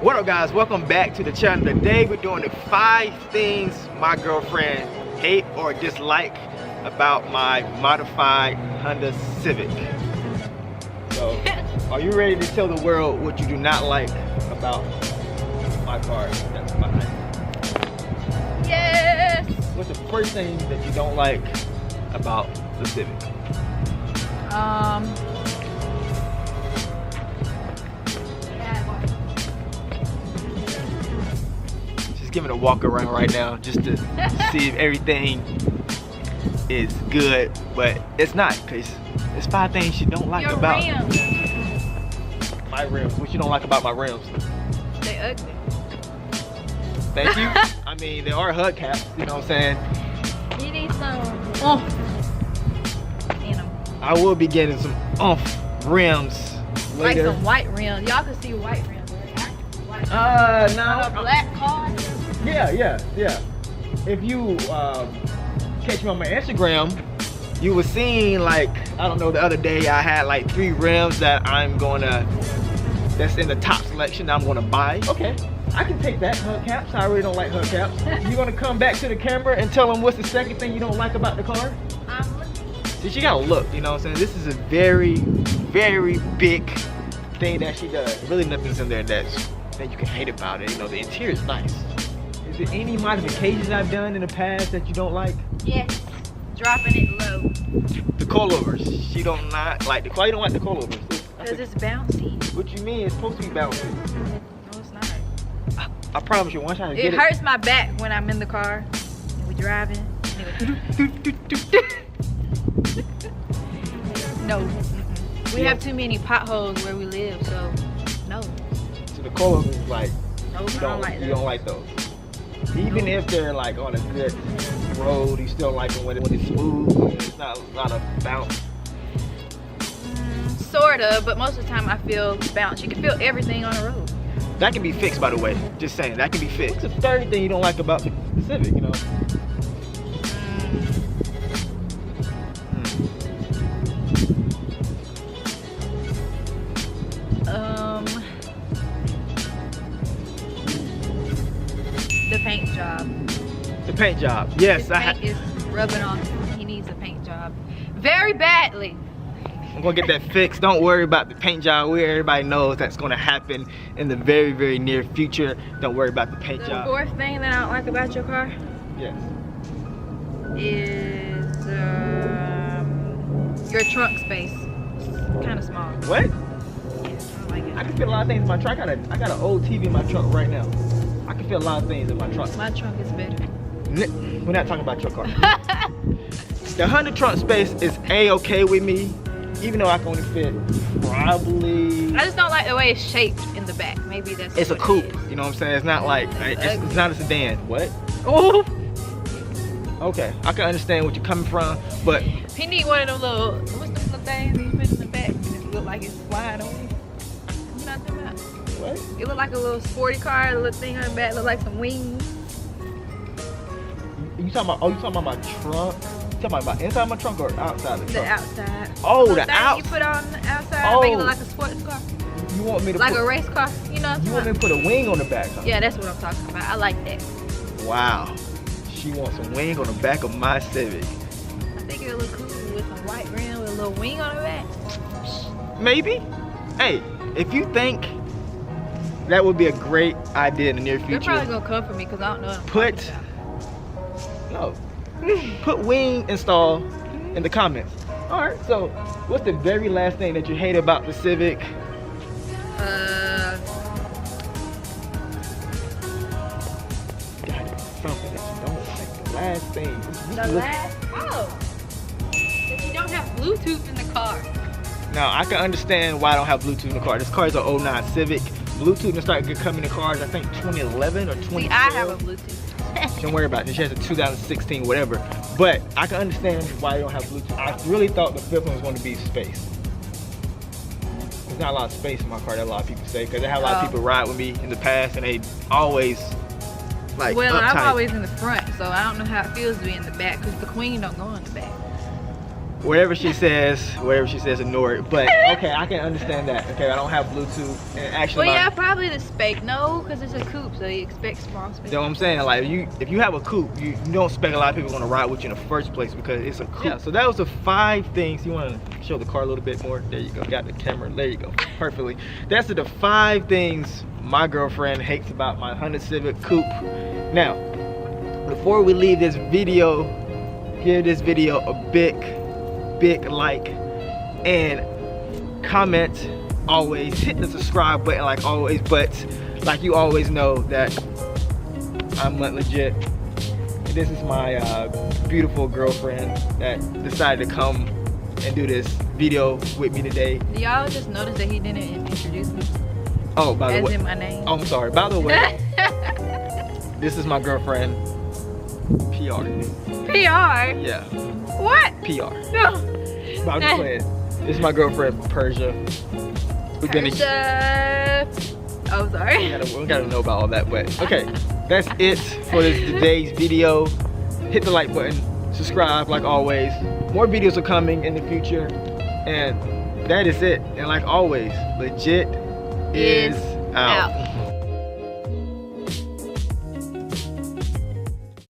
What up guys, welcome back to the channel. Today we're doing the 5 things my girlfriend hate or dislike about my modified Honda Civic. So, are you ready to tell the world what you do not like about my car that's behind you? Yes! What's the first thing that you don't like about the Civic? Giving a walk around right now just to see if everything is good, but it's not, because there's 5 things you don't like Your about rims. my rims. What you don't like about my rims? They ugly. Thank you. I mean, they are hubcaps, you know what I'm saying? You need some in them. I will be getting some rims Like later. some white rims. Y'all can see white rims. White No. on a black car. Yeah. If you catch me on my Instagram, you were seeing, like, I don't know, the other day I had like 3 rims that that's in the top selection that I'm gonna buy. Okay, I can take that, hubcaps. I really don't like hubcaps. You gonna come back to the camera and tell them what's the second thing you don't like about the car? See, she gotta look, you know what I'm saying? This is a very, very big thing that she does. Really nothing's in there that you can hate about it. You know, the interior is nice. Is there any modifications I've done in the past that you don't like? Yes. Dropping it low. The coilovers. She don't not like the car. You don't like the coilovers? Because it's bouncy. What you mean? It's supposed to be bouncy. No, it's not. I promise you, once I get It hurts my back when I'm in the car and we driving. No. We have too many potholes where we live, so no. So the coilovers, like, Nope, you I don't like you those. don't like those. Even if they're like on a good road, you still like them when it's smooth. It's not a lot of bounce. Sorta, but most of the time I feel bounce. You can feel everything on the road. That can be fixed, by the way. Just saying, that can be fixed. What's the third thing you don't like about the Civic, you know? The paint job. The paint job. Yes, His paint is rubbing off. He needs a paint job very badly. I'm gonna get that fixed. Don't worry about the paint job. Everybody knows that's gonna happen in the very, very near future. Don't worry about the paint The job. 4th thing that I don't like about your car Yes. is your trunk space. It's kind of small. What? Yeah, I don't like I it. can fit a lot of things in my trunk. I got an old TV in my trunk right now. I can fit a lot of things in my trunk. My trunk is better. We're not talking about your car. The Honda trunk space is A-okay with me, even though I can only fit probably. I just don't like the way it's shaped in the back. Maybe that's. It's a what coupe. it is. You know what I'm saying? It's not like it's not a sedan. What? Oh. Okay, I can understand what you're coming from, but He need one of them little, what's the little things you put in the back and it look like it's flying on you? You know what I'm talking about? what? It look like a little sporty car, the little thing on the back look like some wings. You talking about? Oh, you talking about my trunk? You talking about inside my trunk or outside the The trunk? outside. Oh, Little the thing out. you put on the outside, Oh. make it look like a sports car. You want me to Like put, a race car, you know what You I'm want me talking to put a wing on the back? Huh? about? Yeah, that's what I'm talking about. I like that. Wow. She wants a wing on the back of my Civic. I think it'll look cool with some white rim with a little wing on the back. Maybe. Hey, if you think that would be a great idea in the near They're future, probably gonna come for me because I don't know what I'm put wing install in the comments. All right. So, what's the very last thing that you hate about the Civic? Something that you don't like. The last thing. that you don't have Bluetooth in the car. Now, I can understand why I don't have Bluetooth in the car. This car is an 09 Civic. Bluetooth didn't start coming in cars, I think 2011 or 2012. See, I have a Bluetooth. Don't worry about it. She has a 2016, whatever. But I can understand why you don't have Bluetooth. I really thought the 5th one was going to be space. There's not a lot of space in my car that a lot of people say, because I have a lot of people ride with me in the past and they always like Well, uptight. I'm always in the front, so I don't know how it feels to be in the back because the queen don't go in the back. whatever she says, ignore it. But okay, I can understand that. Okay, I don't have Bluetooth, and actually, Well, yeah, probably the spec. No, because it's a coupe, so you expect small space. you know what I'm saying? Like, if you have a coupe, you don't expect a lot of people gonna ride with you in the first place because it's a coupe. Yeah, so that was the 5 things. You want to show the car a little bit more? There you go. Got the camera. There you go. Perfectly. That's the 5 things my girlfriend hates about my Honda Civic coupe. Now, before we leave this video, give this video a big like and comment. Always hit the subscribe button like always, but like you always know that I'm legit. This is my beautiful girlfriend that decided to come and do this video with me today. Do y'all just notice that he didn't introduce me? Oh, by the way, as in my name. Oh, I'm sorry. By the way, this is my girlfriend, PR. PR? Yeah. What? PR. No. But I'm just playing. This is my girlfriend, Persia. We've been Oh, sorry. we gotta know about all that, but okay. That's it for today's video. Hit the like button, subscribe like always. More videos are coming in the future, and that is it. And like always, legit is out.